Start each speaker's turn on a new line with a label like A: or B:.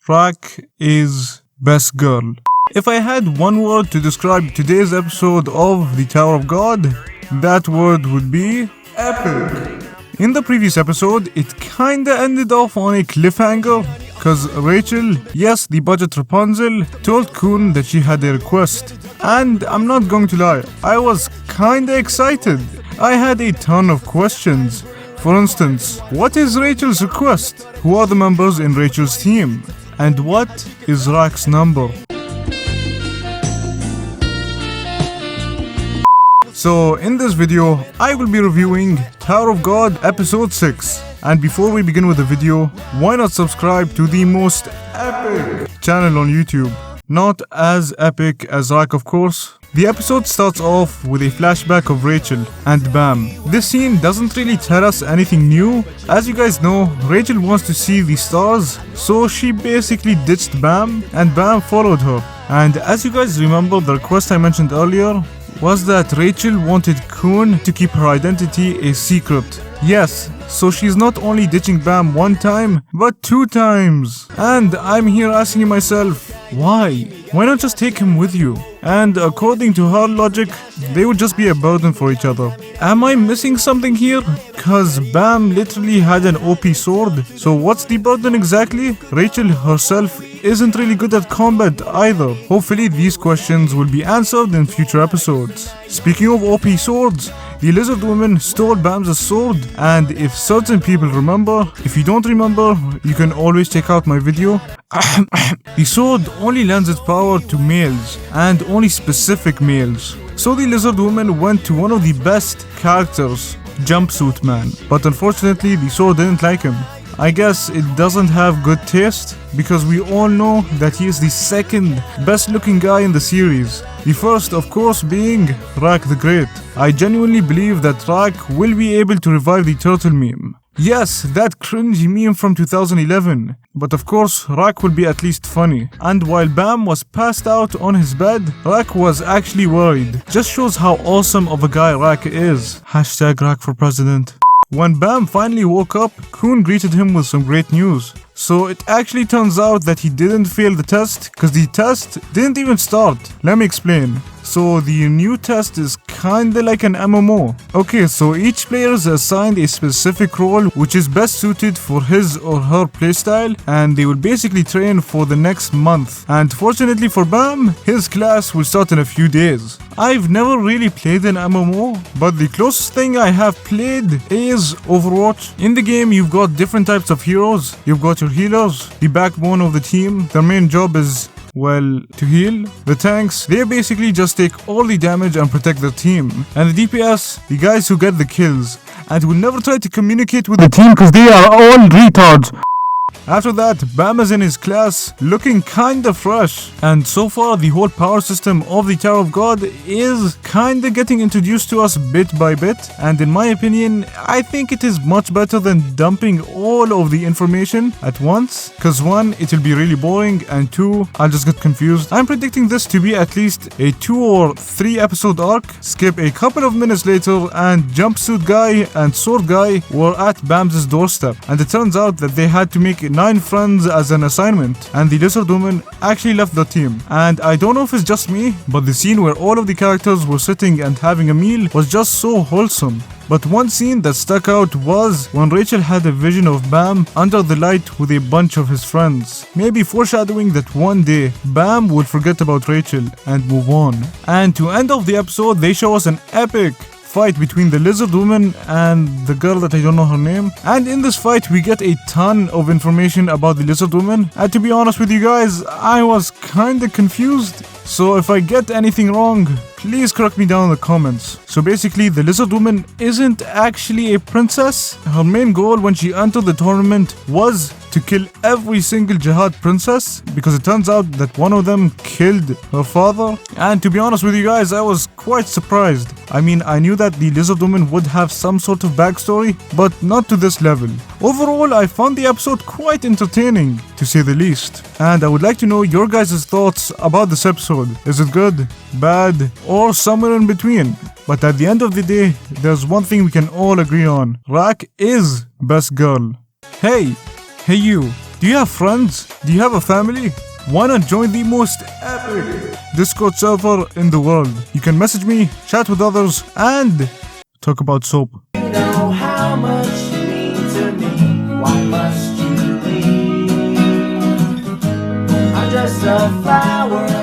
A: Rak is best girl. If I had one word to describe today's episode of the Tower of God, that word would be epic. In the previous episode, it kinda ended off on a cliffhanger, cause Rachel, yes, the budget Rapunzel, told Kun that she had a request. And I'm not going to lie, I was kinda excited. I had a ton of questions. For instance, what is Rachel's request? Who are the members in Rachel's team? And what is Rak's number? So in this video, I will be reviewing Tower of God episode 6. And before we begin with the video, why not subscribe to the most epic channel on YouTube? Not as epic as Rak, of course. The episode starts off with a flashback of Rachel and Bam. This scene doesn't really tell us anything new. As you guys know, Rachel wants to see the stars, so she basically ditched Bam and Bam followed her. And as you guys remember, the request I mentioned earlier was that Rachel wanted Kun to keep her identity a secret. Yes, so she's not only ditching Bam one time, but 2 times. And I'm here asking myself, why? Why not just take him with you? And according to her logic, they would just be a burden for each other. Am I missing something here? Cause Bam literally had an OP sword. So what's the burden exactly? Rachel herself isn't really good at combat either. Hopefully these questions will be answered in future episodes. Speaking of OP swords, the lizard woman stole Bam's sword, and if certain people remember, if you don't remember, you can always check out my video. The sword only lends its power to males, and only specific males. So the lizard woman went to one of the best characters, Jumpsuit Man, but unfortunately the sword didn't like him. I guess it doesn't have good taste, because we all know that he is the second best looking guy in the series. The first, of course, being Rak the Great. I genuinely believe that Rak will be able to revive the turtle meme. Yes, that cringy meme from 2011. But of course, Rak will be at least funny. And while Bam was passed out on his bed, Rak was actually worried. Just shows how awesome of a guy Rak is. Hashtag Rak for president. When Bam finally woke up, Kun greeted him with some great news. So it actually turns out that he didn't fail the test, cause the test didn't even start. Let me explain. So the new test is kinda like an MMO. Okay, so each player is assigned a specific role which is best suited for his or her playstyle, and they will basically train for the next month. And fortunately for Bam, his class will start in a few days. I've never really played an MMO, but the closest thing I have played is Overwatch. In the game, you've got different types of heroes. You've got your healers, the backbone of the team. Their main job is, well, to heal. The tanks, they basically just take all the damage and protect their team. And the DPS, the guys who get the kills and will never try to communicate with the team because they are all retards. After that, Bam is in his class, looking kinda fresh. And so far, the whole power system of the Tower of God is kinda getting introduced to us bit by bit. And in my opinion, I think it is much better than dumping all of the information at once. Cause 1, it will be really boring, and 2, I'll just get confused. I'm predicting this to be at least a 2 or 3 episode arc. Skip a couple of minutes later, and Jumpsuit Guy and Sword Guy were at Bam's doorstep. And it turns out that they had to make 9 friends as an assignment, and the lizard woman actually left the team. And I don't know if it's just me, but the scene where all of the characters were sitting and having a meal was just so wholesome. But one scene that stuck out was when Rachel had a vision of Bam under the light with a bunch of his friends, maybe foreshadowing that one day Bam would forget about Rachel and move on. And to end off the episode, they show us an epic fight between the lizard woman and the girl that I don't know her name. And in this fight, we get a ton of information about the lizard woman. And to be honest with you guys, I was kinda confused. So if I get anything wrong, please correct me down in the comments. So basically, the lizard woman isn't actually a princess. Her main goal when she entered the tournament was to kill every single Jihad princess, because it turns out that one of them killed her father. And to be honest with you guys, I was quite surprised. I mean, I knew that the lizard woman would have some sort of backstory, but not to this level. Overall, I found the episode quite entertaining, to say the least. And I would like to know your guys' thoughts about this episode. Is it good, bad, or somewhere in between? But at the end of the day, there's one thing we can all agree on. Rak is best girl. Hey you, Do you have friends? Do you have a family? Why not join the most epic Discord server in the world? You can message me, chat with others, and talk about soap.
B: You know how much you mean to me. Why must you leave? I'm just a flower